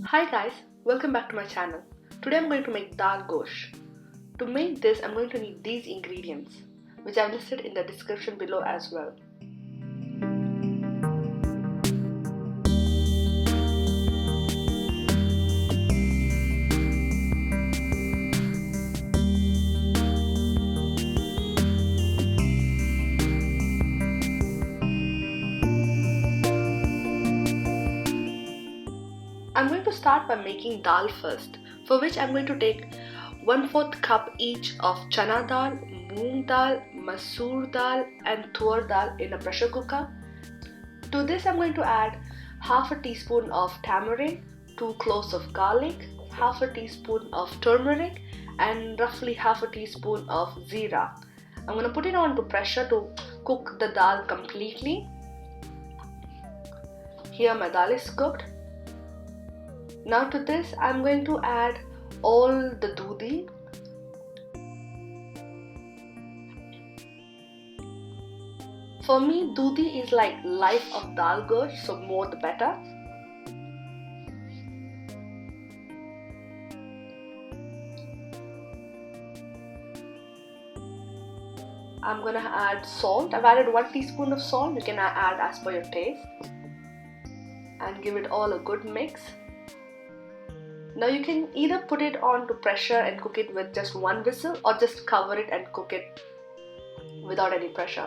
Hi guys, welcome back to my channel. Today I'm going to make Daal Gosh. To make this I'm going to need these ingredients, which I've listed in the description below as well. I'm going to start by making dal first, for which I'm going to take 1/4 cup each of Chana Daal, Moong Daal, Masoor Daal and Toor Daal in a pressure cooker. To this I'm going to add half a teaspoon of tamarind, 2 cloves of garlic, half a teaspoon of turmeric and roughly half a teaspoon of Zeera. I'm going to put it on to pressure to cook the dal completely. Here my dal is cooked. Now to this I'm going to add all the Doodhi. For me, Doodhi is like life of Daal Gosh, so more the better. I'm gonna add salt. I've added 1 teaspoon of salt. You can add as per your taste. And give it all a good mix. Now you can either put it on to pressure and cook it with just 1 whistle or just cover it and cook it without any pressure.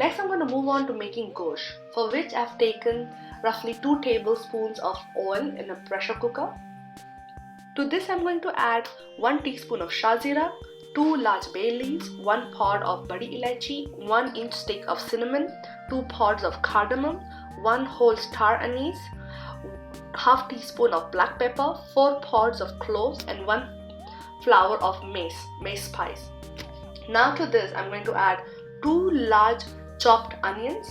Next I'm going to move on to making gosh, for which I've taken roughly 2 tablespoons of oil in a pressure cooker. To this I'm going to add 1 teaspoon of Shah Zeera, 2 large bay leaves, 1 pod of Badi Elaichi, 1 inch stick of cinnamon, 2 pods of cardamom, 1 whole star anise, half teaspoon of black pepper, 4 pods of cloves and 1 flower of mace spice. Now to this I'm going to add 2 large chopped onions,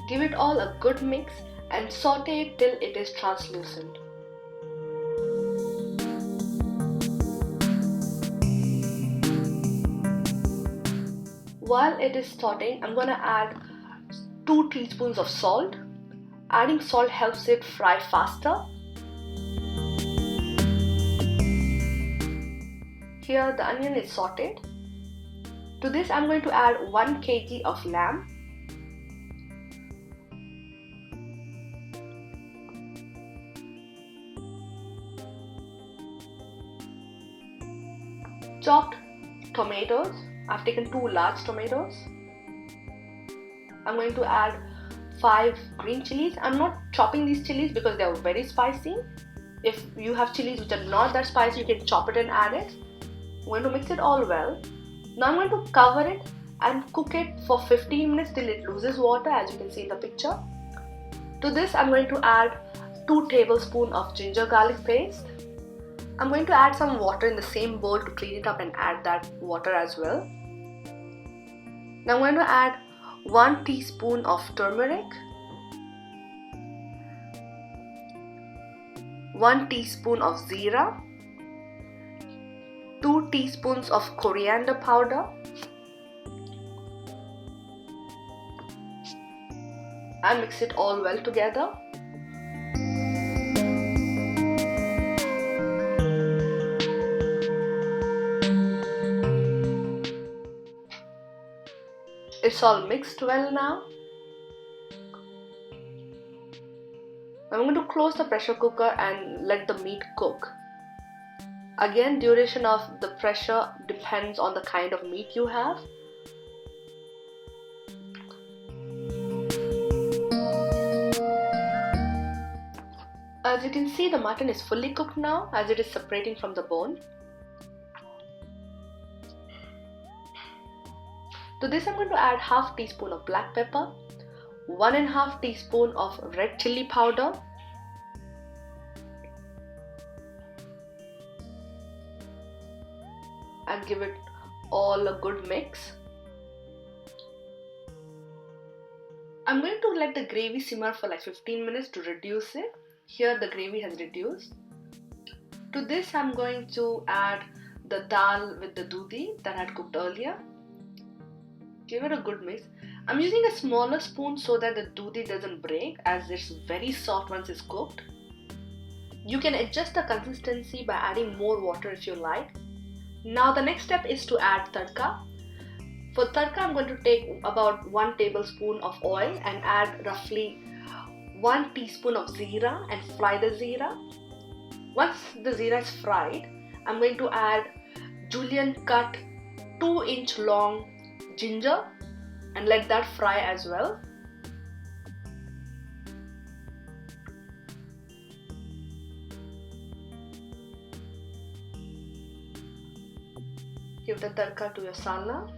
give it all a good mix and saute it till it is translucent. While it is sauteing, I'm going to add 2 teaspoons of salt. Adding salt helps it fry faster. Here the onion is sauteed. To this I'm going to add 1 kg of lamb. Chopped tomatoes. I've taken 2 large tomatoes. I'm going to add 5 green chilies. I'm not chopping these chilies because they are very spicy. If you have chilies which are not that spicy, you can chop it and add it. I'm going to mix it all well. Now I'm going to cover it and cook it for 15 minutes till it loses water, as you can see in the picture. To this I'm going to add 2 tablespoons of ginger garlic paste. I'm going to add some water in the same bowl to clean it up and add that water as well. Now I'm going to add 1 teaspoon of turmeric, 1 teaspoon of Zeera, 2 teaspoons of Coriander Powder and mix it all well together. It's all mixed well now. I'm going to close the pressure cooker and let the meat cook. Again, duration of the pressure depends on the kind of meat you have. As you can see, the mutton is fully cooked now, as it is separating from the bone. To this I'm going to add half teaspoon of black pepper, 1.5 teaspoon of red chilli powder, and give it all a good mix. I'm going to let the gravy simmer for like 15 minutes to reduce it. Here the gravy has reduced. To this I'm going to add the dal with the doodhi that I had cooked earlier. Give it a good mix. I'm using a smaller spoon so that the doodhi doesn't break, as it's very soft once it's cooked. You can adjust the consistency by adding more water if you like. Now the next step is to add tadka. For tadka, I'm going to take about 1 tablespoon of oil and add roughly 1 teaspoon of zeera and fry the zeera. Once the zeera is fried, I'm going to add julienne cut 2-inch long ginger and let that fry as well. Give the tadka to your salna.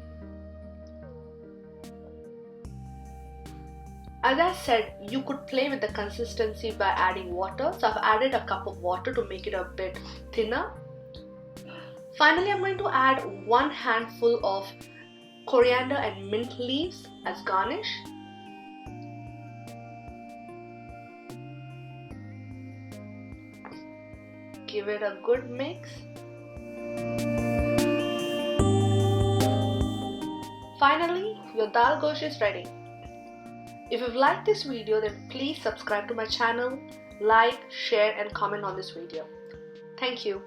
As I said, you could play with the consistency by adding water. So I've added a cup of water to make it a bit thinner. Finally, I'm going to add 1 handful of coriander and mint leaves as garnish. Give it a good mix. Finally, your Daal Gosh is ready. If you've liked this video, then please subscribe to my channel, like, share and comment on this video. Thank you.